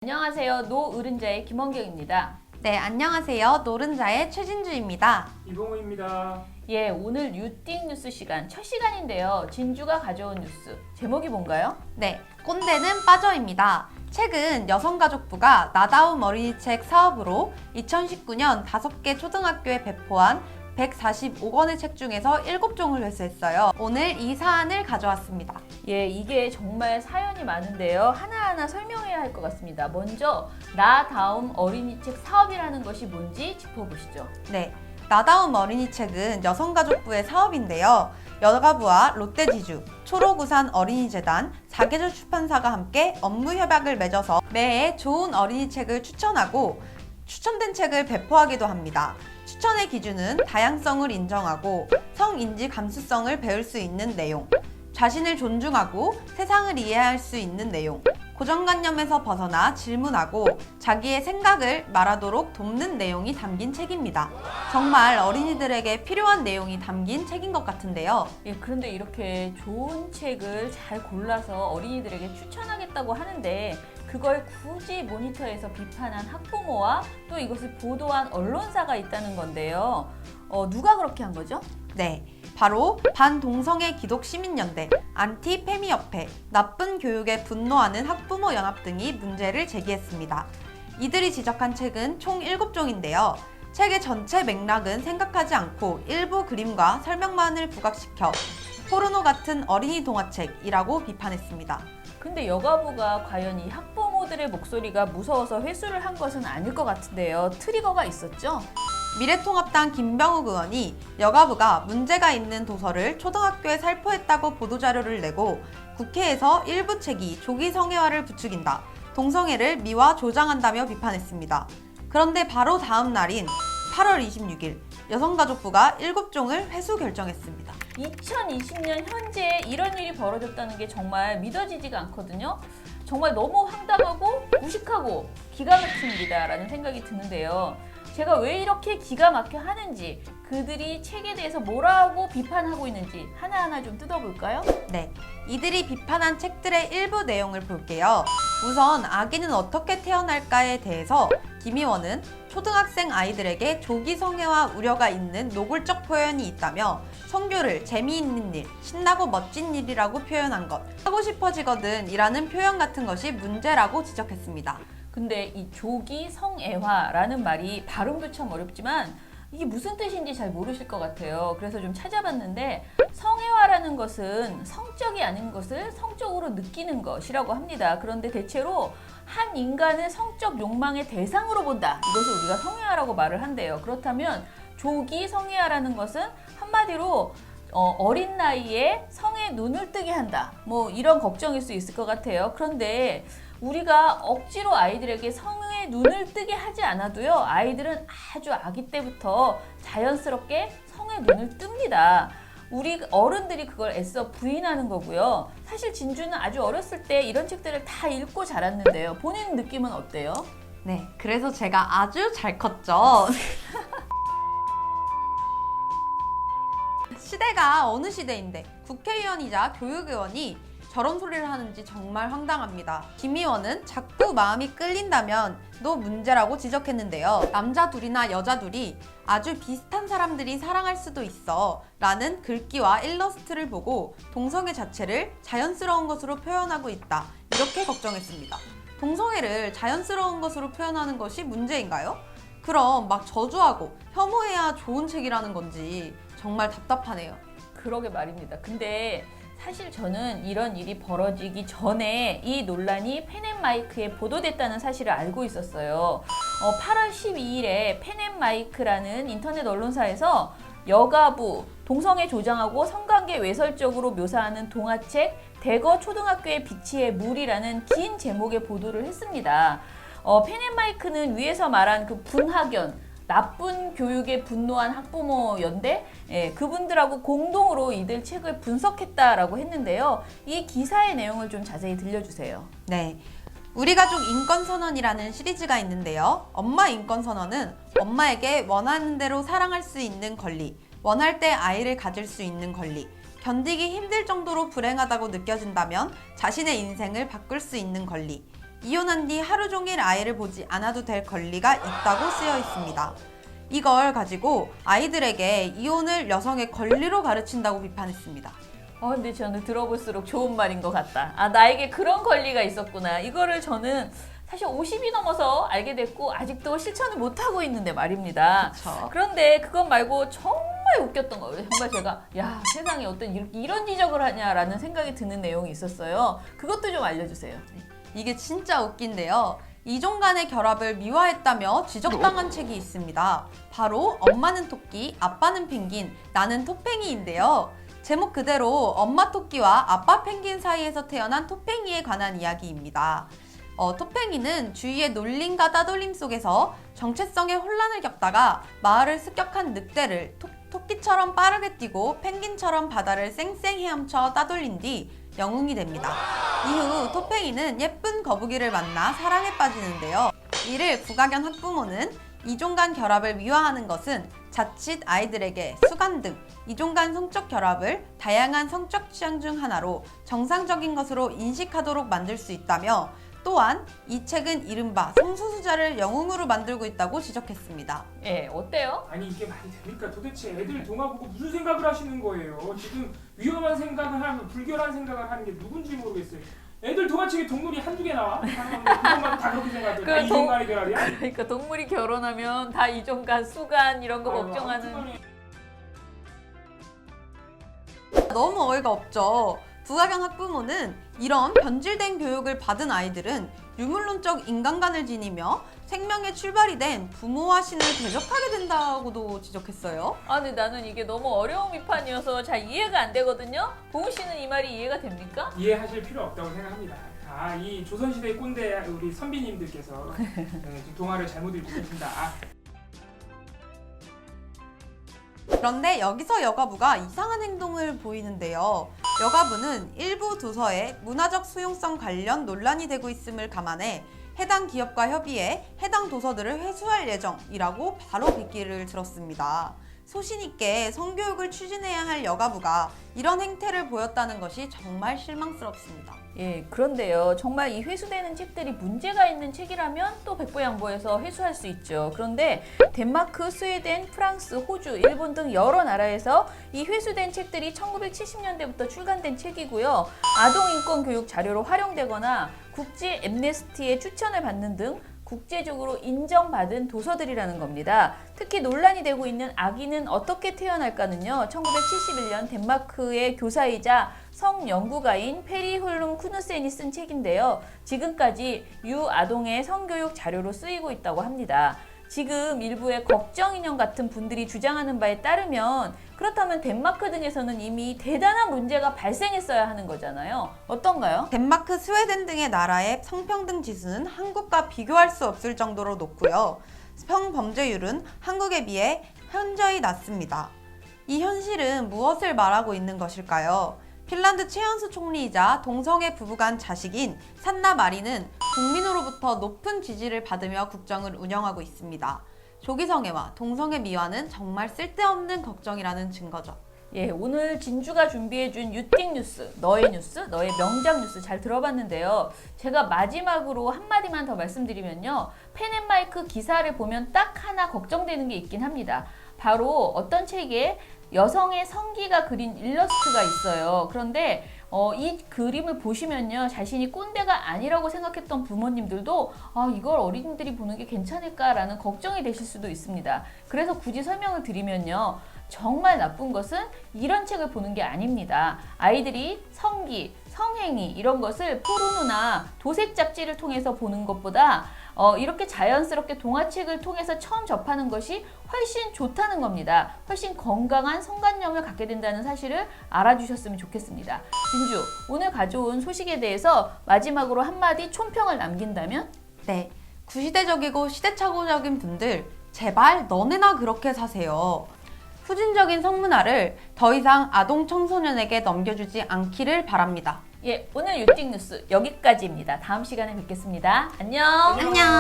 안녕하세요. 노으른자의 김원경입니다. 네, 안녕하세요. 노른자의 최진주입니다. 이봉우입니다. 예, 오늘 뉴띵 뉴스 시간 첫 시간인데요. 진주가 가져온 뉴스 제목이 뭔가요? 네, 꼰대는 빠져입니다. 최근 여성가족부가 나다움 어린이책 사업으로 2019년 5개 초등학교에 배포한 145권의 책 중에서 7종을 회수했어요. 오늘 이 사안을 가져왔습니다. 예, 이게 정말 사연이 많은데요. 하나하나 설명해야 할 것 같습니다. 먼저 나다움 어린이책 사업이라는 것이 뭔지 짚어보시죠. 네, 나다움 어린이책은 여성가족부의 사업인데요. 여가부와 롯데지주, 초록우산 어린이재단, 사계절 출판사가 함께 업무 협약을 맺어서 매해 좋은 어린이책을 추천하고 추천된 책을 배포하기도 합니다. 추천의 기준은 다양성을 인정하고 성인지 감수성을 배울 수 있는 내용, 자신을 존중하고 세상을 이해할 수 있는 내용, 고정관념에서 벗어나 질문하고 자기의 생각을 말하도록 돕는 내용이 담긴 책입니다. 정말 어린이들에게 필요한 내용이 담긴 책인 것 같은데요. 예, 그런데 이렇게 좋은 책을 잘 골라서 어린이들에게 추천하겠다고 하는데 그걸 굳이 모니터에서 비판한 학부모와 또 이것을 보도한 언론사가 있다는 건데요. 누가 그렇게 한 거죠? 네, 바로 반동성애 기독시민연대, 안티페미협회, 나쁜 교육에 분노하는 학부모 연합 등이 문제를 제기했습니다. 이들이 지적한 책은 총 7종인데요. 책의 전체 맥락은 생각하지 않고 일부 그림과 설명만을 부각시켜 포르노 같은 어린이 동화책이라고 비판했습니다. 근데 여가부가 과연 이 학부모들의 목소리가 무서워서 회수를 한 것은 아닐 것 같은데요. 트리거가 있었죠? 미래통합당 김병욱 의원이 여가부가 문제가 있는 도서를 초등학교에 살포했다고 보도자료를 내고 국회에서 일부 책이 조기 성애화를 부추긴다, 동성애를 미화 조장한다며 비판했습니다. 그런데 바로 다음 날인 8월 26일 여성가족부가 7종을 회수 결정했습니다. 2020년 현재 이런 일이 벌어졌다는 게 정말 믿어지지가 않거든요. 정말 너무 황당하고 무식하고 기가 막힙니다 라는 생각이 드는데요. 제가 왜 이렇게 기가 막혀 하는지, 그들이 책에 대해서 뭐라고 비판하고 있는지 하나하나 좀 뜯어볼까요? 네, 이들이 비판한 책들의 일부 내용을 볼게요. 우선 아기는 어떻게 태어날까에 대해서 김 의원은 초등학생 아이들에게 조기 성애화 우려가 있는 노골적 표현이 있다며 성교를 재미있는 일, 신나고 멋진 일이라고 표현한 것, 하고 싶어지거든 이라는 표현 같은 것이 문제라고 지적했습니다. 근데 이 조기 성애화라는 말이 발음도 참 어렵지만 이게 무슨 뜻인지 잘 모르실 것 같아요. 그래서 좀 찾아봤는데 성애화라는 것은 성적이 아닌 것을 성적으로 느끼는 것이라고 합니다. 그런데 대체로 한 인간을 성적 욕망의 대상으로 본다, 이것을 우리가 성애화라고 말을 한대요. 그렇다면 조기 성애화라는 것은 한마디로 어린 나이에 성에 눈을 뜨게 한다, 뭐 이런 걱정일 수 있을 것 같아요. 그런데 우리가 억지로 아이들에게 성에 눈을 뜨게 하지 않아도요, 아이들은 아주 아기 때부터 자연스럽게 성에 눈을 뜹니다. 우리 어른들이 그걸 애써 부인하는 거고요. 사실 진주는 아주 어렸을 때 이런 책들을 다 읽고 자랐는데요. 본인 느낌은 어때요? 네, 그래서 제가 아주 잘 컸죠. 시대가 어느 시대인데 국회의원이자 교육의원이 저런 소리를 하는지 정말 황당합니다. 김 의원은 자꾸 마음이 끌린다면 너 문제라고 지적했는데요. 남자 둘이나 여자 둘이 아주 비슷한 사람들이 사랑할 수도 있어 라는 글귀와 일러스트를 보고 동성애 자체를 자연스러운 것으로 표현하고 있다, 이렇게 걱정했습니다. 동성애를 자연스러운 것으로 표현하는 것이 문제인가요? 그럼 막 저주하고 혐오해야 좋은 책이라는 건지 정말 답답하네요. 그러게 말입니다. 근데 사실 저는 이런 일이 벌어지기 전에 이 논란이 펜앤마이크에 보도됐다는 사실을 알고 있었어요. 8월 12일에 펜앤마이크라는 인터넷 언론사에서 여가부, 동성애 조장하고 성관계 외설적으로 묘사하는 동화책 대거 초등학교의 비치의 물이라는 긴 제목의 보도를 했습니다. 펜앤마이크는 위에서 말한 그 분학연, 나쁜 교육에 분노한 학부모 연대, 그분들하고 공동으로 이들 책을 분석했다라고 했는데요. 이 기사의 내용을 좀 자세히 들려주세요. 네, 우리 가족 인권선언이라는 시리즈가 있는데요. 엄마 인권선언은 엄마에게 원하는 대로 사랑할 수 있는 권리, 원할 때 아이를 가질 수 있는 권리, 견디기 힘들 정도로 불행하다고 느껴진다면 자신의 인생을 바꿀 수 있는 권리, 이혼한 뒤 하루 종일 아이를 보지 않아도 될 권리가 있다고 쓰여 있습니다. 이걸 가지고 아이들에게 이혼을 여성의 권리로 가르친다고 비판했습니다. 근데 저는 들어볼수록 좋은 말인 것 같다. 나에게 그런 권리가 있었구나. 이거를 저는 사실 50이 넘어서 알게 됐고 아직도 실천을 못하고 있는데 말입니다. 그쵸. 그런데 그것 말고 정말 웃겼던 거예요. 정말 제가 야, 세상에 어떤 이런 지적을 하냐라는 생각이 드는 내용이 있었어요. 그것도 좀 알려주세요. 이게 진짜 웃긴데요. 이종 간의 결합을 미화했다며 지적당한 책이 있습니다. 바로 엄마는 토끼, 아빠는 펭귄, 나는 토팽이인데요. 제목 그대로 엄마 토끼와 아빠 펭귄 사이에서 태어난 토팽이에 관한 이야기입니다. 토팽이는 주위의 놀림과 따돌림 속에서 정체성의 혼란을 겪다가 마을을 습격한 늑대를 토끼처럼 빠르게 뛰고 펭귄처럼 바다를 쌩쌩 헤엄쳐 따돌린 뒤 영웅이 됩니다. 이후 토팽이는 예쁜 거북이를 만나 사랑에 빠지는데요. 이를 부가견 학부모는 이종 간 결합을 미화하는 것은 자칫 아이들에게 수간 등 이종 간 성적 결합을 다양한 성적 취향 중 하나로 정상적인 것으로 인식하도록 만들 수 있다며 또한 이 책은 이른바 성소수자를 영웅으로 만들고 있다고 지적했습니다. 어때요? 아니 이게 말이 됩니까? 도대체 애들 동화 보고 무슨 생각을 하시는 거예요? 지금 위험한 생각을 하면 불결한 생각을 하는 게 누군지 모르겠어요. 애들 동화책에 동물이 한두 개 나와? 그것만 다 그렇게 생각해요. 다 이종간의 결합이야? 그러니까 동물이 결혼하면 다 이종간, 수간 이런 거 걱정하는. 너무 어이가 없죠. 부가견 학부모는 이런 변질된 교육을 받은 아이들은 유물론적 인간관을 지니며 생명의 출발이 된 부모와 신을 대적하게 된다고도 지적했어요. 근데 나는 이게 너무 어려운 비판이어서 잘 이해가 안 되거든요. 봉우 씨는 이 말이 이해가 됩니까? 이해하실 필요 없다고 생각합니다. 이 조선시대 꼰대 우리 선비님들께서 지금 동화를 잘못 읽고 계신다. 그런데 여기서 여가부가 이상한 행동을 보이는데요. 여가부는 일부 도서에 문화적 수용성 관련 논란이 되고 있음을 감안해 해당 기업과 협의해 해당 도서들을 회수할 예정이라고 바로 빗길을 들었습니다. 소신 있게 성교육을 추진해야 할 여가부가 이런 행태를 보였다는 것이 정말 실망스럽습니다. 그런데요. 정말 이 회수되는 책들이 문제가 있는 책이라면 또 백보양보해서 회수할 수 있죠. 그런데 덴마크, 스웨덴, 프랑스, 호주, 일본 등 여러 나라에서 이 회수된 책들이 1970년대부터 출간된 책이고요. 아동인권교육 자료로 활용되거나 국제 엠네스티의 추천을 받는 등 국제적으로 인정받은 도서들이라는 겁니다. 특히 논란이 되고 있는 아기는 어떻게 태어날까는요. 1971년 덴마크의 교사이자 성연구가인 페리 홀룸 쿠누센이 쓴 책인데요. 지금까지 유아동의 성교육 자료로 쓰이고 있다고 합니다. 지금 일부의 걱정 인형 같은 분들이 주장하는 바에 따르면 그렇다면 덴마크 등에서는 이미 대단한 문제가 발생했어야 하는 거잖아요. 어떤가요? 덴마크, 스웨덴 등의 나라의 성평등 지수는 한국과 비교할 수 없을 정도로 높고요. 성범죄율은 한국에 비해 현저히 낮습니다. 이 현실은 무엇을 말하고 있는 것일까요? 핀란드 최연소 총리이자 동성애 부부간 자식인 산나 마리는 국민으로부터 높은 지지를 받으며 국정을 운영하고 있습니다. 조기성애와 동성애 미화는 정말 쓸데없는 걱정이라는 증거죠. 오늘 진주가 준비해준 유띵 뉴스, 너의 명작 뉴스 잘 들어봤는데요. 제가 마지막으로 한마디만 더 말씀드리면요. 펜앤마이크 기사를 보면 딱 하나 걱정되는 게 있긴 합니다. 바로 어떤 책에 여성의 성기가 그린 일러스트가 있어요. 그런데 이 그림을 보시면요. 자신이 꼰대가 아니라고 생각했던 부모님들도 이걸 어린이들이 보는 게 괜찮을까라는 걱정이 되실 수도 있습니다. 그래서 굳이 설명을 드리면요. 정말 나쁜 것은 이런 책을 보는 게 아닙니다. 아이들이 성기, 성행위 이런 것을 포르노나 도색 잡지를 통해서 보는 것보다 이렇게 자연스럽게 동화책을 통해서 처음 접하는 것이 훨씬 좋다는 겁니다. 훨씬 건강한 성관념을 갖게 된다는 사실을 알아주셨으면 좋겠습니다. 진주, 오늘 가져온 소식에 대해서 마지막으로 한마디 촌평을 남긴다면? 네, 구시대적이고 시대착오적인 분들 제발 너네나 그렇게 사세요. 후진적인 성문화를 더 이상 아동 청소년에게 넘겨주지 않기를 바랍니다. 오늘 유띵 뉴스 여기까지입니다. 다음 시간에 뵙겠습니다. 안녕. 안녕.